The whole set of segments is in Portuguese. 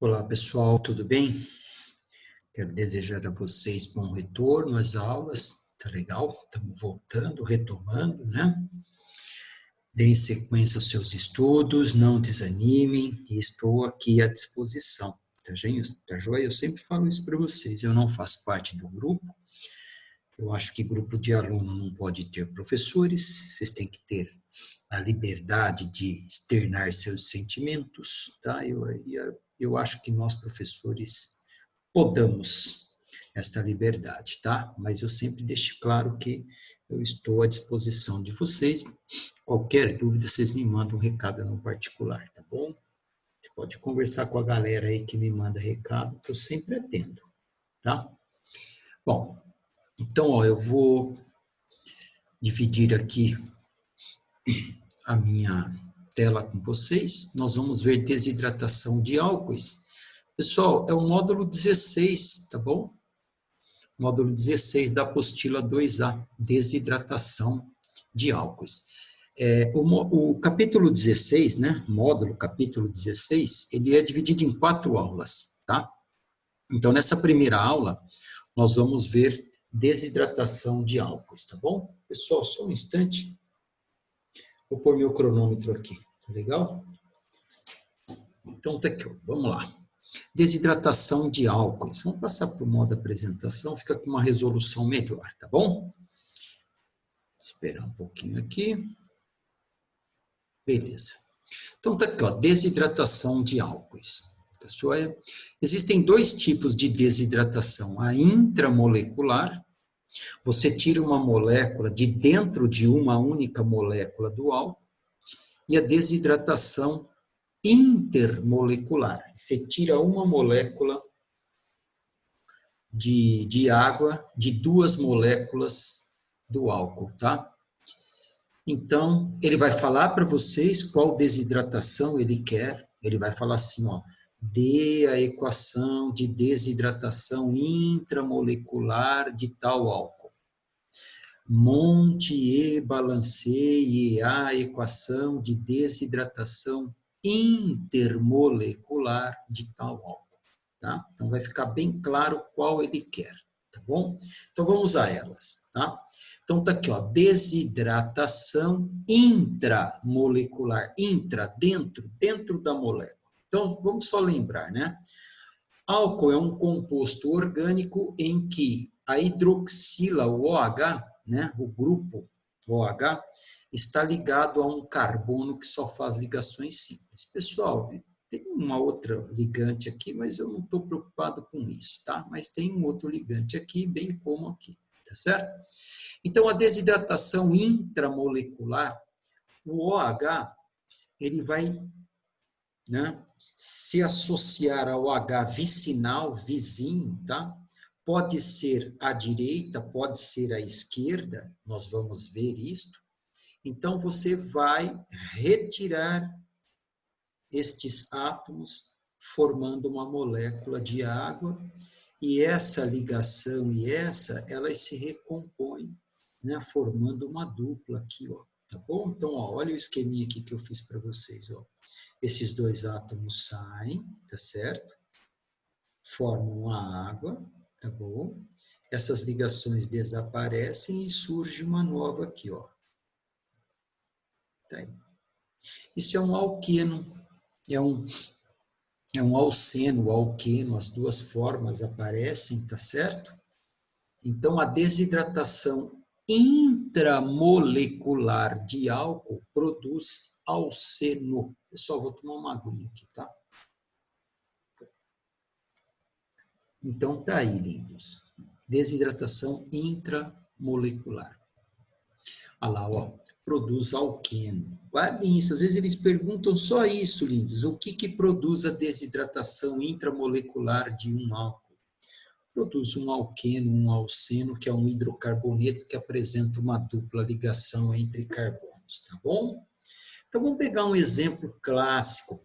Olá, pessoal, tudo bem? Quero desejar a vocês bom retorno às aulas, tá legal? Estamos voltando, retomando, né? Deem sequência aos seus estudos, não desanimem, e estou aqui à disposição, tá, gente? Tá joia? Eu sempre falo isso para vocês, eu não faço parte do grupo, eu acho que grupo de aluno não pode ter professores, vocês têm que ter a liberdade de externar seus sentimentos, tá? Eu acho que nós, professores, podamos esta liberdade, tá? Mas eu sempre deixo claro que eu estou à disposição de vocês. Qualquer dúvida, vocês me mandam um recado no particular, tá bom? Você pode conversar com a galera aí que me manda recado, que eu sempre atendo, tá? Bom, então, ó, eu vou dividir aqui a minha tela com vocês. Nós vamos ver desidratação de álcoois. Pessoal, é o módulo 16, tá bom? Módulo 16 da apostila 2A, desidratação de álcoois. O capítulo 16, né, módulo capítulo 16, ele é dividido em 4 aulas, tá? Então, nessa primeira aula, nós vamos ver desidratação de álcoois, tá bom? Pessoal, só um instante. Vou pôr meu cronômetro aqui, tá legal? Então, tá aqui, ó, vamos lá. Desidratação de álcoois. Vamos passar para o modo apresentação, fica com uma resolução melhor, tá bom? Esperar um pouquinho aqui. Beleza. Então, tá aqui, ó, desidratação de álcoois. Tá joia? Existem 2 tipos de desidratação. A intramolecular, você tira uma molécula de dentro de uma única molécula do álcool, e a desidratação intermolecular. Você tira uma molécula de água de 2 moléculas do álcool, tá? Então, ele vai falar para vocês qual desidratação ele quer. Ele vai falar assim, ó, dê a equação de desidratação intramolecular de tal álcool. Monte e balanceie a equação de desidratação intermolecular de tal álcool, tá? Então, vai ficar bem claro qual ele quer, tá bom? Então, vamos a elas, tá? Então, tá aqui, ó, desidratação intramolecular, dentro da molécula. Então, vamos só lembrar, né? Álcool é um composto orgânico em que a hidroxila, o OH, né, o grupo OH, está ligado a um carbono que só faz ligações simples. Pessoal, tem uma outra ligante aqui, mas eu não estou preocupado com isso, tá? Mas tem um outro ligante aqui, bem como aqui, tá certo? Então, a desidratação intramolecular, o OH, ele vai, né, se associar ao H vicinal, vizinho, tá? Pode ser à direita, pode ser à esquerda, nós vamos ver isto. Então, você vai retirar estes átomos, formando uma molécula de água, e essa ligação elas se recompõem, né, formando uma dupla aqui, ó, tá bom? Então, ó, olha o esqueminha aqui que eu fiz para vocês, ó. Esses 2 átomos saem, tá certo? Formam a água, tá bom? Essas ligações desaparecem e surge uma nova aqui, ó. Tá aí. Isso é um alqueno, é um alceno, alqueno, as 2 formas aparecem, tá certo? Então, a desidratação intramolecular de álcool produz alceno. Pessoal, vou tomar uma aguinha aqui, tá? Então, tá aí, lindos. Desidratação intramolecular. Olha lá, ó, produz alqueno. Guardem isso, às vezes eles perguntam só isso, lindos. O que produz a desidratação intramolecular de um álcool? Produz um alqueno, um alceno, que é um hidrocarboneto que apresenta uma dupla ligação entre carbonos, tá bom? Então, vamos pegar um exemplo clássico,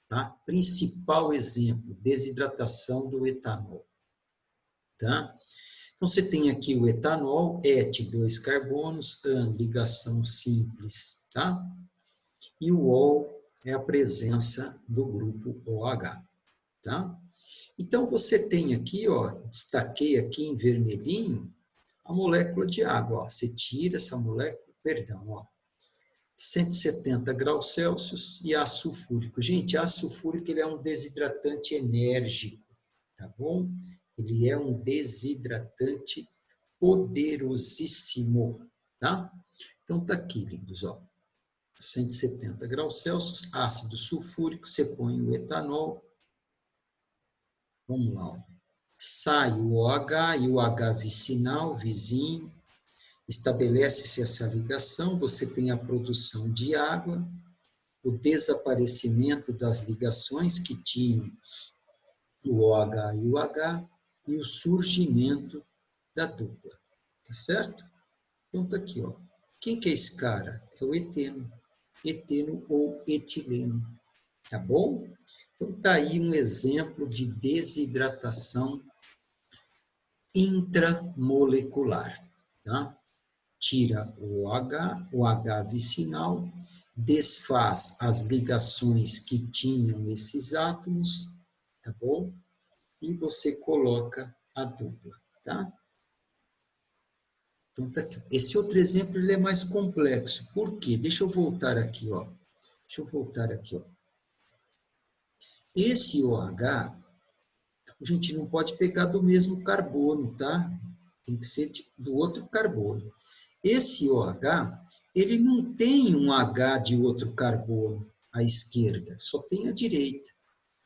tá? Principal exemplo, desidratação do etanol, tá? Então, você tem aqui o etanol, ET, 2 carbonos, AN, ligação simples, tá? E o OL é a presença do grupo OH. tá? Então, você tem aqui, ó, destaquei aqui em vermelhinho, a molécula de água, ó. Você tira essa molécula, perdão, ó, 170 graus Celsius e ácido sulfúrico. Gente, ácido sulfúrico ele é um desidratante enérgico, tá bom? Ele é um desidratante poderosíssimo, tá? Então, tá aqui, lindos, ó. 170 graus Celsius, ácido sulfúrico, você põe o etanol. Vamos lá, ó. Sai o OH e o H vicinal, vizinho. Estabelece-se essa ligação, você tem a produção de água, o desaparecimento das ligações que tinham o OH e o H e o surgimento da dupla, tá certo? Então tá aqui, ó. Quem que é esse cara? É o eteno, eteno ou etileno, tá bom? Então tá aí um exemplo de desidratação intramolecular, tá? Tira o H vicinal, desfaz as ligações que tinham esses átomos, tá bom? E você coloca a dupla, tá? Então, tá aqui. Esse outro exemplo ele é mais complexo. Por quê? Deixa eu voltar aqui, ó. Deixa eu voltar aqui, ó. Esse OH, a gente não pode pegar do mesmo carbono, tá? Tem que ser do outro carbono. Esse OH, ele não tem um H de outro carbono à esquerda, só tem à direita.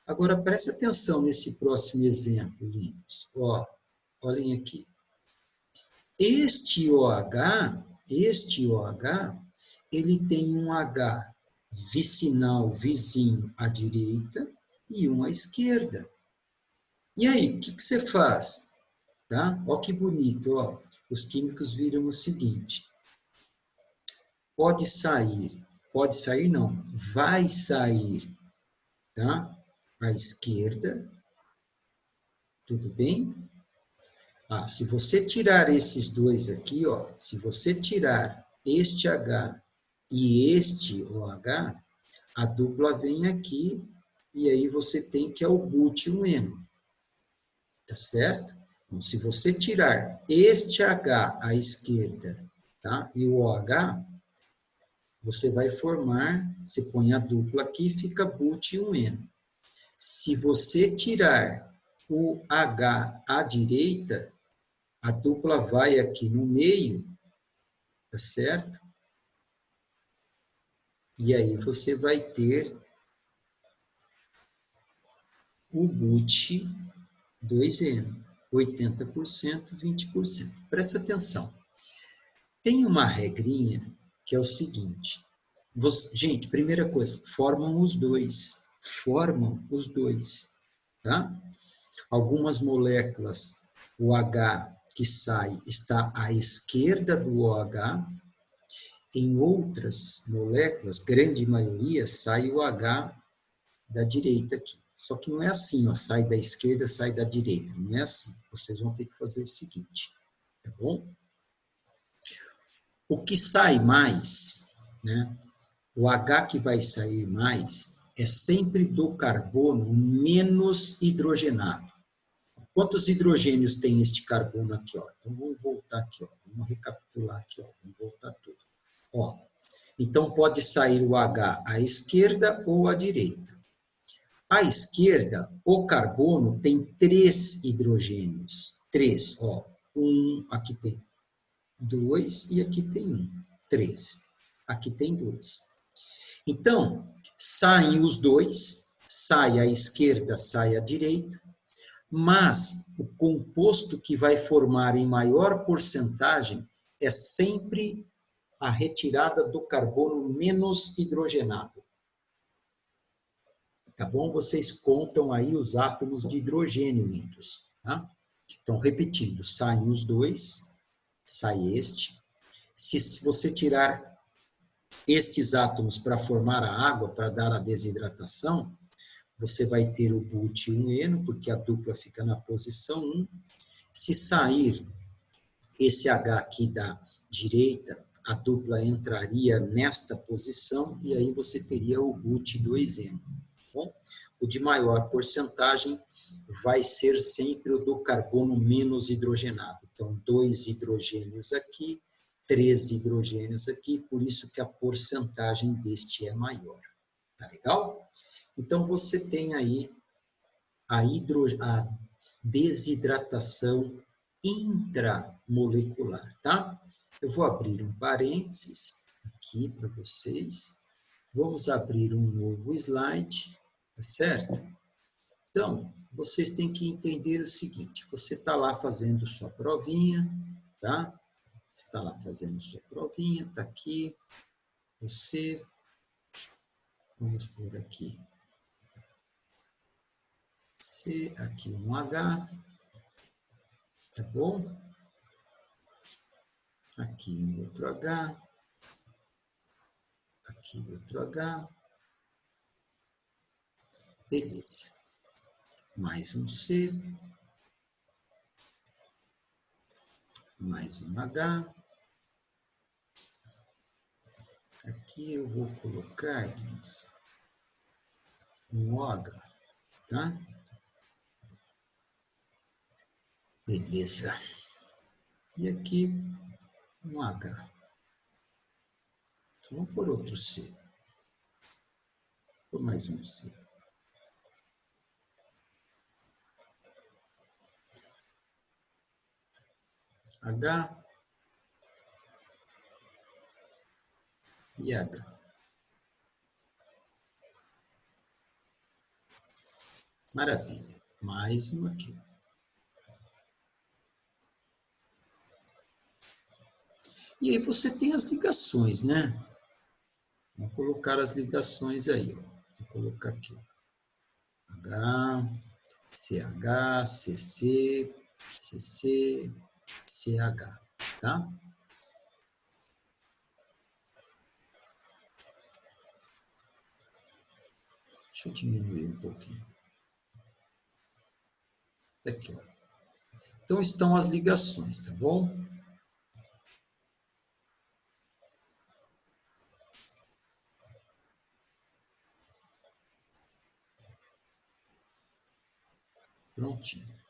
Agora, preste atenção nesse próximo exemplo, lindos. Ó, olhem aqui. Este OH, ele tem um H vicinal, vizinho à direita e um à esquerda. E aí, o que você faz? Tá? Ó que bonito, ó. Os químicos viram o seguinte. Pode sair não, vai sair, tá? À esquerda, tudo bem? Ah, se você tirar esses dois aqui, ó, se você tirar este H e este OH, a dupla vem aqui e aí você tem que é o butilo-eno, tá certo? Então, se você tirar este H à esquerda, tá? E o OH, você vai formar, você põe a dupla aqui, fica but-eno. Se você tirar o H à direita, a dupla vai aqui no meio, tá certo? E aí você vai ter o but-2eno, 80%, 20%. Presta atenção. Tem uma regrinha que é o seguinte. Gente, primeira coisa, formam os dois, tá? Algumas moléculas, o H que sai está à esquerda do OH, em outras moléculas, grande maioria, sai o H da direita aqui. Só que não é assim, ó, sai da esquerda, sai da direita, não é assim. Vocês vão ter que fazer o seguinte, tá bom? O que sai mais, né? O H que vai sair mais é sempre do carbono menos hidrogenado. Quantos hidrogênios tem este carbono aqui? Ó? Então, vamos voltar aqui. Ó. Vamos recapitular aqui. Ó. Vamos voltar tudo. Ó. Então, pode sair o H à esquerda ou à direita. À esquerda, o carbono tem 3 hidrogênios. 3, ó. Aqui tem 2 e aqui tem 1. 3. Aqui tem 2. Então, saem os dois, sai à esquerda, sai à direita, mas o composto que vai formar em maior porcentagem é sempre a retirada do carbono menos hidrogenado. Tá bom? Vocês contam aí os átomos de hidrogênio lindos. Tá? Então, repetindo, saem os dois, sai este. Se você tirar estes átomos para formar a água, para dar a desidratação, você vai ter o but-eno, porque a dupla fica na posição 1. Se sair esse H aqui da direita, a dupla entraria nesta posição e aí você teria o but-2eno. bom? O de maior porcentagem vai ser sempre o do carbono menos hidrogenado. Então, 2 hidrogênios aqui, 3 hidrogênios aqui, por isso que a porcentagem deste é maior. Tá legal? Então, você tem aí a desidratação intramolecular, tá? Eu vou abrir um parênteses aqui para vocês. Vamos abrir um novo slide, tá certo? Então, vocês têm que entender o seguinte, você está lá fazendo sua provinha, tá? Você está lá fazendo sua provinha, está aqui, você, vamos por aqui, C, aqui um H, tá bom? Aqui um outro H, aqui outro H, beleza. Mais um C, mais um H. Aqui eu vou colocar um OH, tá? Beleza. E aqui um H. Então, vamos por outro C. Por mais um C. H e H. Maravilha. Mais um aqui. E aí você tem as ligações, né? Vamos colocar as ligações aí, ó. Vou colocar aqui. H, CH, CC, CC, CH, tá? Deixa eu diminuir um pouquinho. Tá aqui, ó. Então, estão as ligações, tá bom? Prontinho.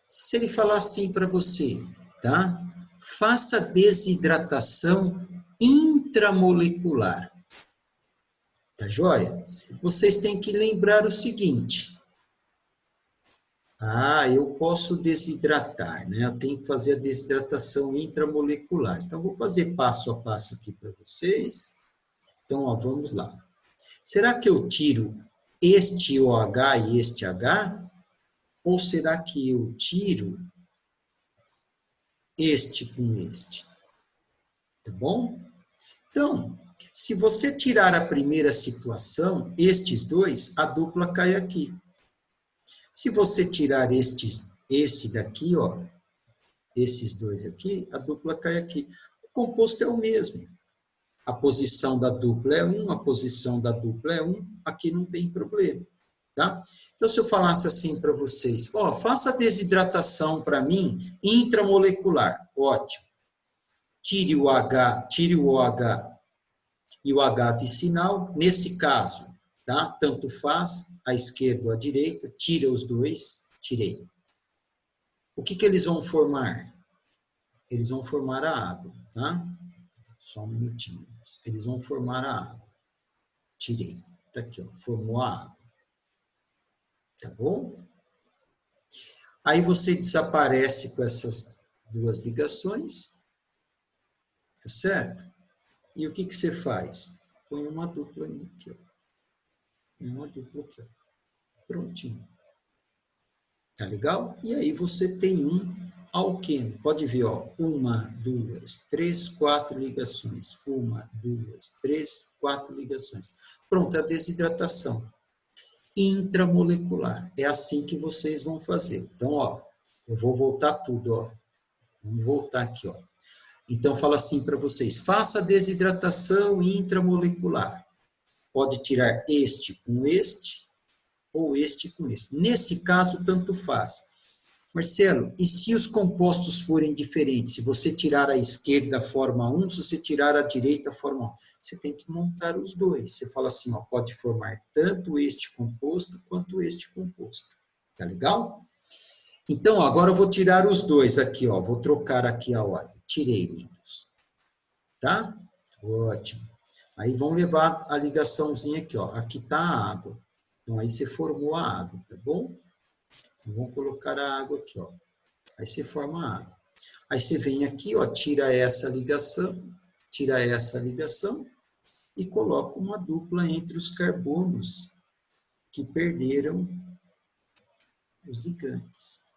Se ele falar assim para você, tá? Faça desidratação intramolecular. Tá joia? Vocês têm que lembrar o seguinte. Eu posso desidratar, né? Eu tenho que fazer a desidratação intramolecular. Então, vou fazer passo a passo aqui para vocês. Então, ó, vamos lá. Será que eu tiro este OH e este H? Ou será que eu tiro este com este? Tá bom? Então, se você tirar a primeira situação, estes dois, a dupla cai aqui. Se você tirar esse daqui, ó, esses dois aqui, a dupla cai aqui. O composto é o mesmo. A posição da dupla é 1, a posição da dupla é 1, aqui não tem problema. Tá? Então, se eu falasse assim para vocês, ó, faça a desidratação para mim intramolecular, ótimo. Tire o H, tire o OH e o H vicinal, nesse caso, tá? Tanto faz, à esquerda ou à direita, tira os dois, tirei. O que eles vão formar? Eles vão formar a água, tá? Só um minutinho. Eles vão formar a água. Tirei. Tá aqui, ó, formou a água. Tá bom? Aí você desaparece com essas duas ligações, tá certo? E o que você faz? Põe uma dupla aqui, ó. Põe uma dupla aqui, ó. Prontinho. Tá legal? E aí você tem um alqueno. Pode ver, ó. 1, 2, 3, 4 ligações. 1, 2, 3, 4 ligações. Pronto, a desidratação intramolecular. É assim que vocês vão fazer. Então, ó, eu vou voltar tudo, ó. Vamos voltar aqui, ó. Então, fala assim para vocês, faça a desidratação intramolecular. Pode tirar este com este, ou este com este. Nesse caso, tanto faz. Marcelo, e se os compostos forem diferentes? Se você tirar a esquerda a forma 1, se você tirar a direita a forma 1, você tem que montar os dois. Você fala assim, ó, pode formar tanto este composto quanto este composto. Tá legal? Então, agora eu vou tirar os dois aqui, ó. Vou trocar aqui a ordem. Tirei, lindos. Tá? Ótimo. Aí vão levar a ligaçãozinha aqui, ó. Aqui está a água. Então, aí você formou a água, tá bom? Então, vamos colocar a água aqui, ó. Aí você forma a água. Aí você vem aqui, ó, tira essa ligação e coloca uma dupla entre os carbonos que perderam os ligantes.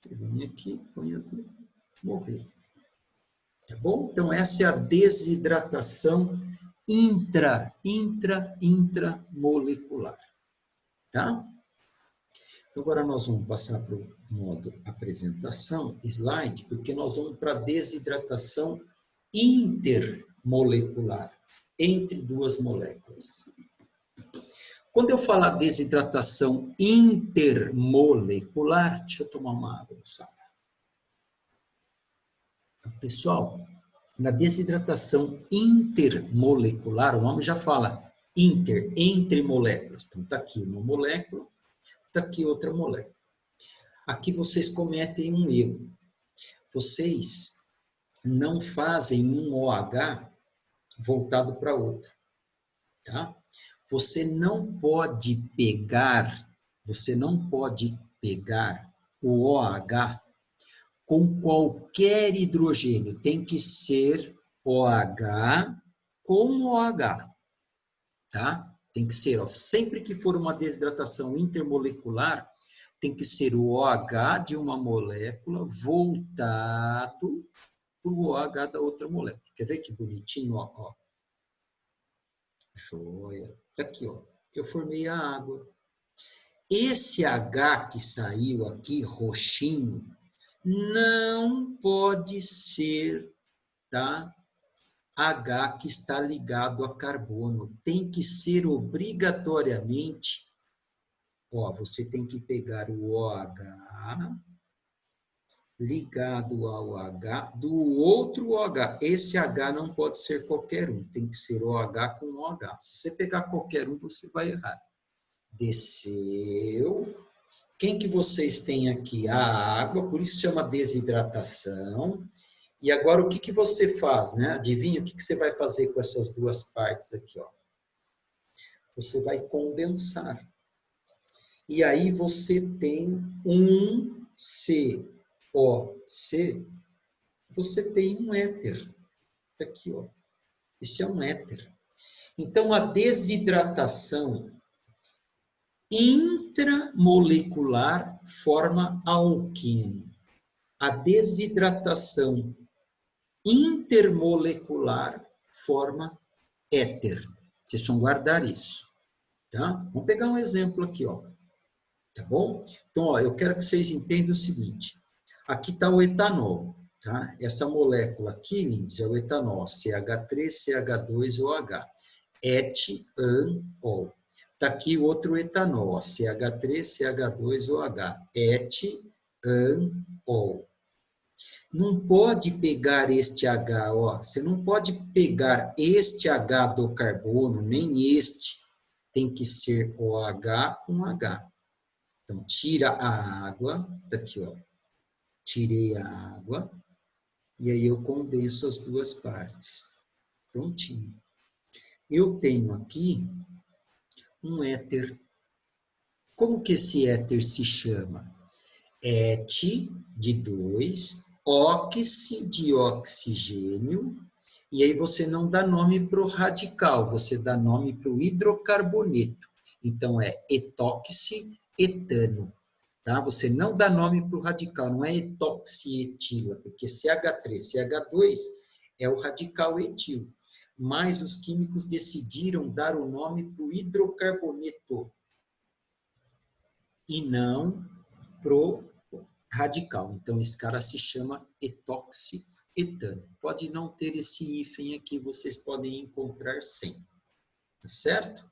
Você vem aqui, põe a dupla, morreu. Tá bom? Então, essa é a desidratação intramolecular. Tá? Então, agora nós vamos passar para o modo apresentação, slide, porque nós vamos para a desidratação intermolecular, entre duas moléculas. Quando eu falar desidratação intermolecular, deixa eu tomar uma água, sabe? Pessoal, na desidratação intermolecular, o nome já fala entre moléculas. Então, está aqui uma molécula, está aqui outra molécula. Aqui vocês cometem um erro. Vocês não fazem um OH voltado para outro, tá? Você não pode pegar o OH com qualquer hidrogênio. Tem que ser OH com OH, tá? Tem que ser, ó, sempre que for uma desidratação intermolecular, tem que ser o OH de uma molécula voltado para o OH da outra molécula. Quer ver que bonitinho? Ó. Joia. Tá aqui, ó. Eu formei a água. Esse H que saiu aqui, roxinho, não pode ser, tá? H que está ligado a carbono. Tem que ser obrigatoriamente, ó, você tem que pegar o OH ligado ao H do outro OH. Esse H não pode ser qualquer um, tem que ser OH com OH. Se você pegar qualquer um, você vai errar. Desceu. Quem que vocês têm aqui? A água, por isso chama desidratação. E agora o que que você faz, né? Adivinha o que que você vai fazer com essas duas partes aqui, ó? Você vai condensar. E aí você tem um COC, você tem um éter. Aqui, ó. Esse é um éter. Então, a desidratação intramolecular forma alquino. A desidratação intermolecular forma éter. Vocês vão guardar isso. Tá? Vamos pegar um exemplo aqui, ó. Tá bom? Então, ó, eu quero que vocês entendam o seguinte. Aqui está o etanol. Tá? Essa molécula aqui, lindos, é o etanol. CH3CH2OH. Etanol. Está aqui outro etanol, CH3CH2OH. Etanol. Não pode pegar este H, ó. Você não pode pegar este H do carbono, nem este. Tem que ser OH com H. Então, tira a água, tá aqui, ó. Tirei a água, e aí eu condenso as duas partes. Prontinho. Eu tenho aqui um éter. Como que esse éter se chama? Et de 2, óxido de oxigênio, e aí você não dá nome para o radical, você dá nome para o hidrocarboneto. Então, é etoxietano. Tá? Você não dá nome para o radical, não é etoxietila, porque CH3, CH2 é o radical etil. Mas os químicos decidiram dar o nome para o hidrocarboneto e não pro radical. Então, esse cara se chama etoxietano. Pode não ter esse hífen aqui, vocês podem encontrar sem. Tá certo?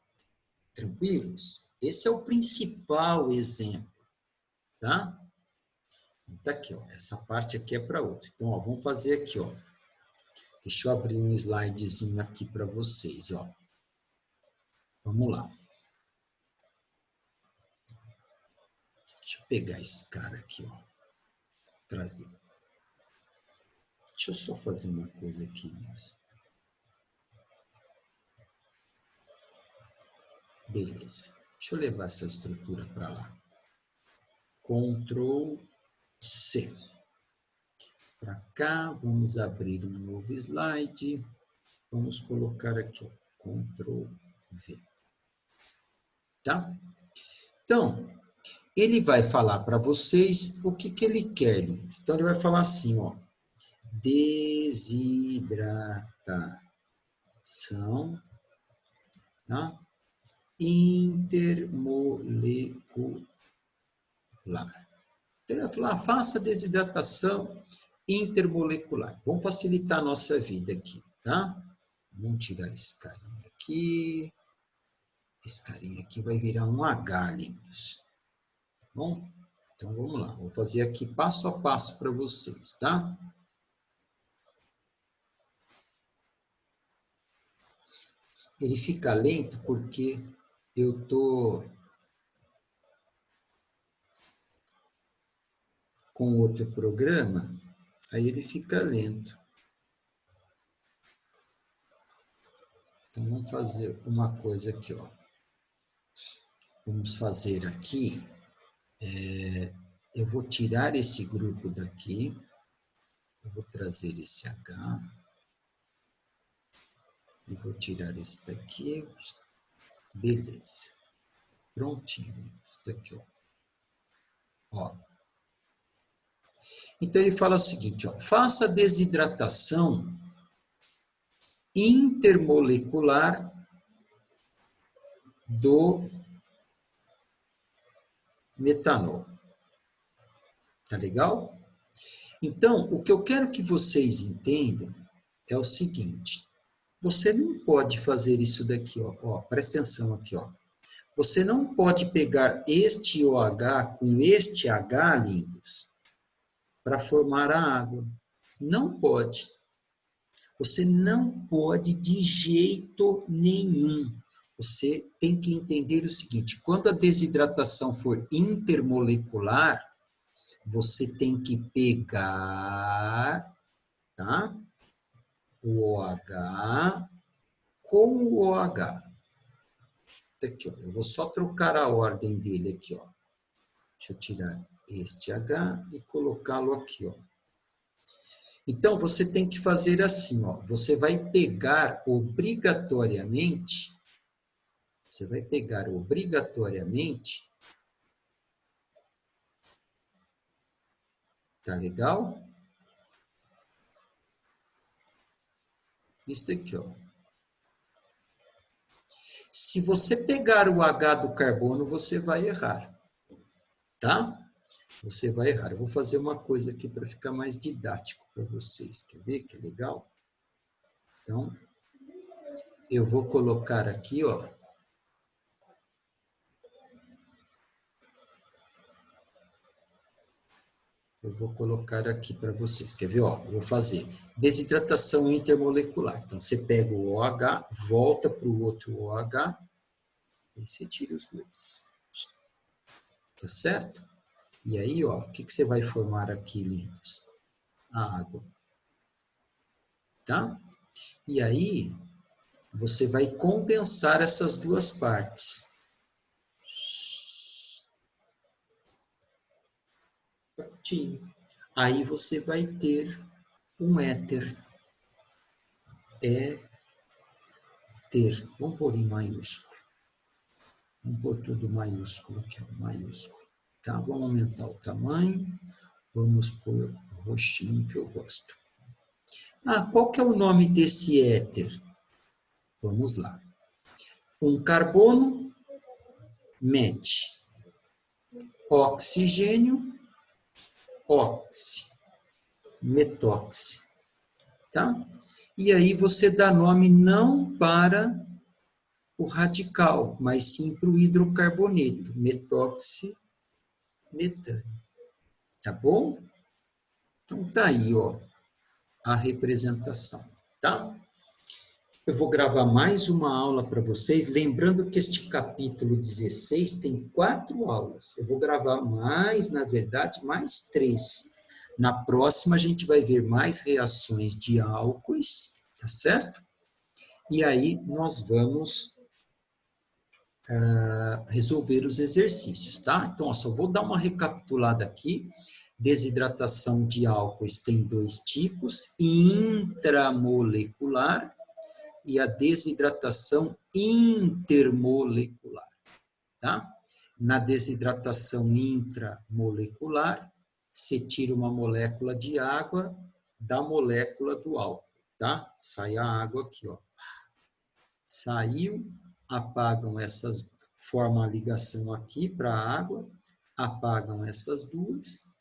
Tranquilos? Esse é o principal exemplo. Tá? Tá aqui, ó. Essa parte aqui é para outro. Então, ó, vamos fazer aqui, ó. Deixa eu abrir um slidezinho aqui para vocês, ó. Vamos lá. Deixa eu pegar esse cara aqui, ó. Trazer. Deixa eu só fazer uma coisa aqui, Nilson. Beleza. Deixa eu levar essa estrutura para lá. Ctrl C. Para cá, vamos abrir um novo slide. Vamos colocar aqui, ó, Ctrl V. Tá? Então, ele vai falar para vocês o que ele quer. Então, ele vai falar assim, ó. Desidratação, tá? Intermolecular. Então, ele vai falar, faça desidratação intermolecular. Vamos facilitar a nossa vida aqui, tá? Vamos tirar esse carinha aqui. Esse carinha aqui vai virar um H, lindos. Bom, então vamos lá. Vou fazer aqui passo a passo para vocês, tá? Ele fica lento porque eu tô com outro programa, aí ele fica lento. Então, vamos fazer uma coisa aqui, ó. Vamos fazer aqui, eu vou tirar esse grupo daqui, eu vou trazer esse H, eu vou tirar esse daqui, beleza. Prontinho, isso daqui, ó. Ó. Então, ele fala o seguinte, ó, faça desidratação intermolecular do metanol. Tá legal? Então, o que eu quero que vocês entendam é o seguinte, você não pode fazer isso daqui, ó, ó, presta atenção aqui, ó. Você não pode pegar este OH com este H, lindos, para formar a água. Não pode. Você não pode de jeito nenhum. Você tem que entender o seguinte, quando a desidratação for intermolecular, você tem que pegar, tá? O OH com o OH. Aqui, ó. Eu vou só trocar a ordem dele aqui, ó. Deixa eu tirar este H e colocá-lo aqui, ó. Então, você tem que fazer assim, ó. Você vai pegar obrigatoriamente, tá legal? Isso aqui, ó. Se você pegar o H do carbono, você vai errar, tá? Você vai errar. Eu vou fazer uma coisa aqui para ficar mais didático para vocês. Quer ver que legal? Então, eu vou colocar aqui, ó. Eu vou colocar aqui para vocês. Quer ver? Ó, eu vou fazer desidratação intermolecular. Então, você pega o OH, volta para o outro OH, e você tira os dois. Tá certo? E aí, ó, o que você vai formar aqui, lindos? A água. Tá? E aí, você vai condensar essas duas partes. Prontinho. Aí você vai ter um éter. Éter. Vamos pôr em maiúsculo. Vamos pôr tudo maiúsculo aqui, ó, maiúsculo. Tá? Vamos aumentar o tamanho. Vamos pôr o roxinho que eu gosto. Ah, qual que é o nome desse éter? Vamos lá. Um carbono, met. Oxigênio, oxi. Metóxi. Tá? E aí você dá nome não para o radical, mas sim para o hidrocarboneto, metóximetano. Tá bom? Então, tá aí, ó, a representação, tá? Eu vou gravar mais uma aula para vocês, lembrando que este capítulo 16 tem 4 aulas. Eu vou gravar mais, na verdade, mais 3. Na próxima, a gente vai ver mais reações de álcoois, tá certo? E aí, nós vamos resolver os exercícios, tá? Então, ó, só vou dar uma recapitulada aqui. Desidratação de álcoois tem 2 tipos, intramolecular e a desidratação intermolecular, tá? Na desidratação intramolecular, se tira uma molécula de água da molécula do álcool, tá? Sai a água aqui, ó. Saiu, apagam essas, formam a ligação aqui para a água, apagam essas duas,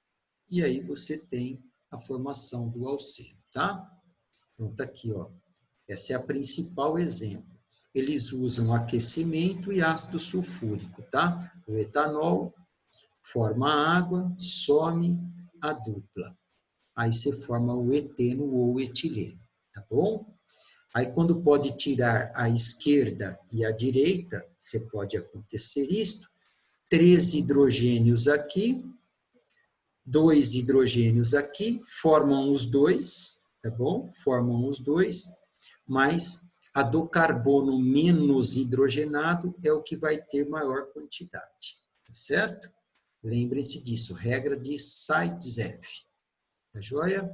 e aí você tem a formação do alceno, tá? Então, tá aqui, ó. Esse é o principal exemplo. Eles usam aquecimento e ácido sulfúrico, tá? O etanol forma a água, some a dupla. Aí você forma o eteno ou etileno, tá bom? Aí quando pode tirar a esquerda e a direita, você pode acontecer isto. 3 hidrogênios aqui, 2 hidrogênios aqui, formam os dois, tá bom? Formam os dois, mas a do carbono menos hidrogenado é o que vai ter maior quantidade, tá certo? Lembrem-se disso, regra de Zaitsev, tá joia?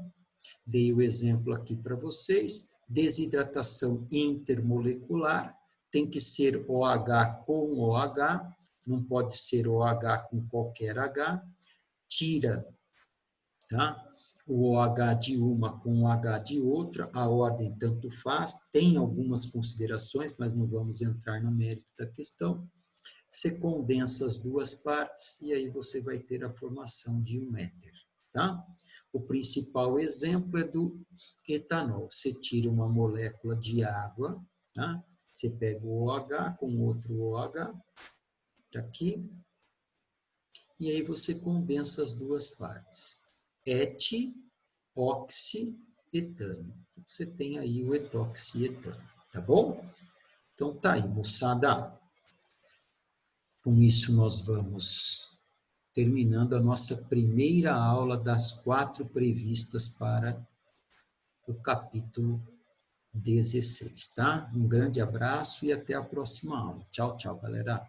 Dei o exemplo aqui para vocês, desidratação intermolecular, tem que ser OH com OH, não pode ser OH com qualquer H, tira, tá? O OH de uma com o OH de outra, a ordem tanto faz, tem algumas considerações, mas não vamos entrar no mérito da questão. Você condensa as duas partes e aí você vai ter a formação de um éter, tá? O principal exemplo é do etanol. Você tira uma molécula de água, tá? Você pega o OH com outro OH, tá aqui, e aí você condensa as duas partes. Oxietano. Você tem aí o etoxietano, tá bom? Então tá aí, moçada. Com isso nós vamos terminando a nossa primeira aula das 4 previstas para o capítulo 16, tá? Um grande abraço e até a próxima aula. Tchau, tchau, galera.